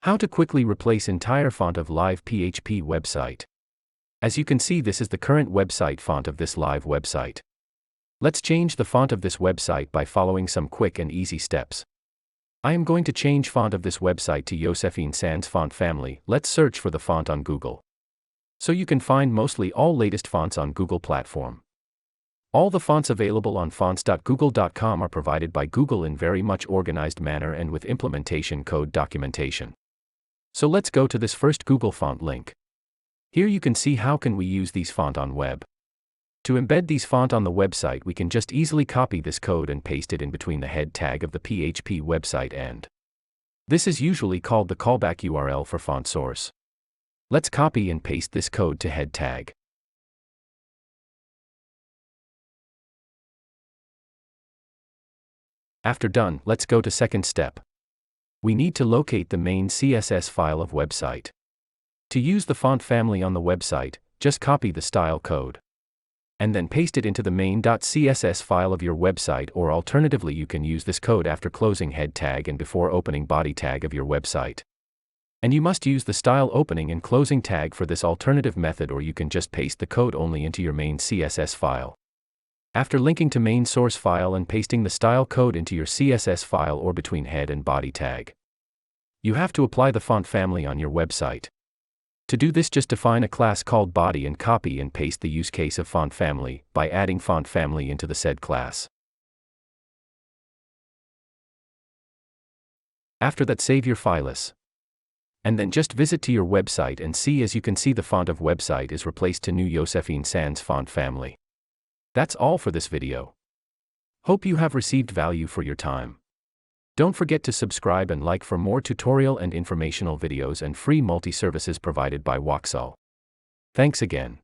How to quickly replace entire font of live PHP website. As you can see, this is the current website font of this live website. Let's change the font of this website by following some quick and easy steps. I am going to change font of this website to Josephine Sans font family. Let's search for the font on Google. So you can find mostly all latest fonts on Google platform. All the fonts available on fonts.google.com are provided by Google in very much organized manner and with implementation code documentation. So let's go to this first Google font link. Here you can see how can we use these font on web. To embed these font on the website, we can just easily copy this code and paste it in between the head tag of the PHP website end. This is usually called the callback URL for font source. Let's copy and paste this code to head tag. After done, let's go to second step. We need to locate the main CSS file of website. To use the font family on the website, just copy the style code and then paste it into the main.css file of your website, or alternatively you can use this code after closing head tag and before opening body tag of your website. And you must use the style opening and closing tag for this alternative method, or you can just paste the code only into your main CSS file. After linking to main source file and pasting the style code into your CSS file or between head and body tag, you have to apply the font family on your website. To do this, just define a class called body and copy and paste the use case of font family by adding font family into the said class. After that, save your files. And then just visit to your website and see, as you can see, the font of website is replaced to new Josephine Sans font family. That's all for this video. Hope you have received value for your time. Don't forget to subscribe and like for more tutorial and informational videos and free multi-services provided by Waxall. Thanks again.